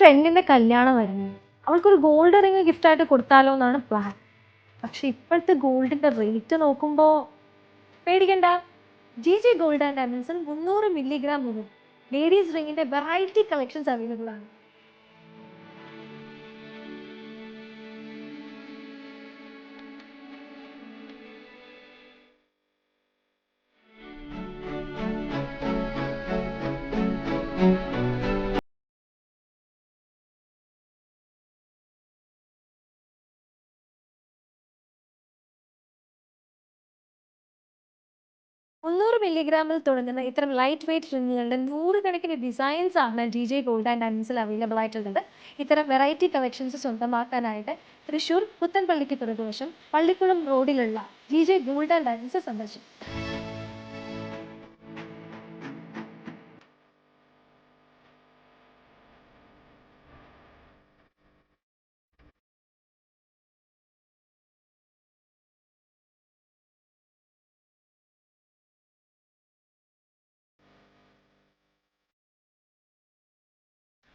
ഫ്രണ്ടിന്റെ കല്യാണം വരുന്നു. അവൾക്കൊരു ഗോൾഡ് റിങ് ഗിഫ്റ്റായിട്ട് കൊടുത്താലോ എന്നാണ് പ്ലാൻ. പക്ഷെ ഇപ്പോഴത്തെ ഗോൾഡിന്റെ റേറ്റ് നോക്കുമ്പോൾ പേടിക്കണ്ട. ജി ഗോൾഡ് ആൻഡ് ഡയമണ്ട്സിൽ 300 മില്ലിഗ്രാം മുതൽ ലേഡീസ് റിങ്ങിന്റെ വെറൈറ്റി കളക്ഷൻസ് അവൈലബിൾ ആണ്. മുന്നൂറ് മില്ലിഗ്രാമിൽ തുടങ്ങുന്ന ഇത്തരം ലൈറ്റ് വെയ്റ്റ് റിങ്ങുകളുടെ നൂറുകണക്കിന് ഡിസൈൻസ് ആണ് ജി ഗോൾഡ് ആൻഡ് ഡയമണ്ട്സിൽ അവൈലബിൾ ആയിട്ടുള്ളത്. ഇത്തരം വെറൈറ്റി കളക്ഷൻസ് സ്വന്തമാക്കാനായിട്ട് തൃശ്ശൂർ പുത്തൻപള്ളിക്ക് പിറകുവശം പള്ളിക്കുളം റോഡിലുള്ള ജി ഗോൾഡ് ആൻഡ് ഡയമണ്ട്സ് സന്ദർശിക്കും.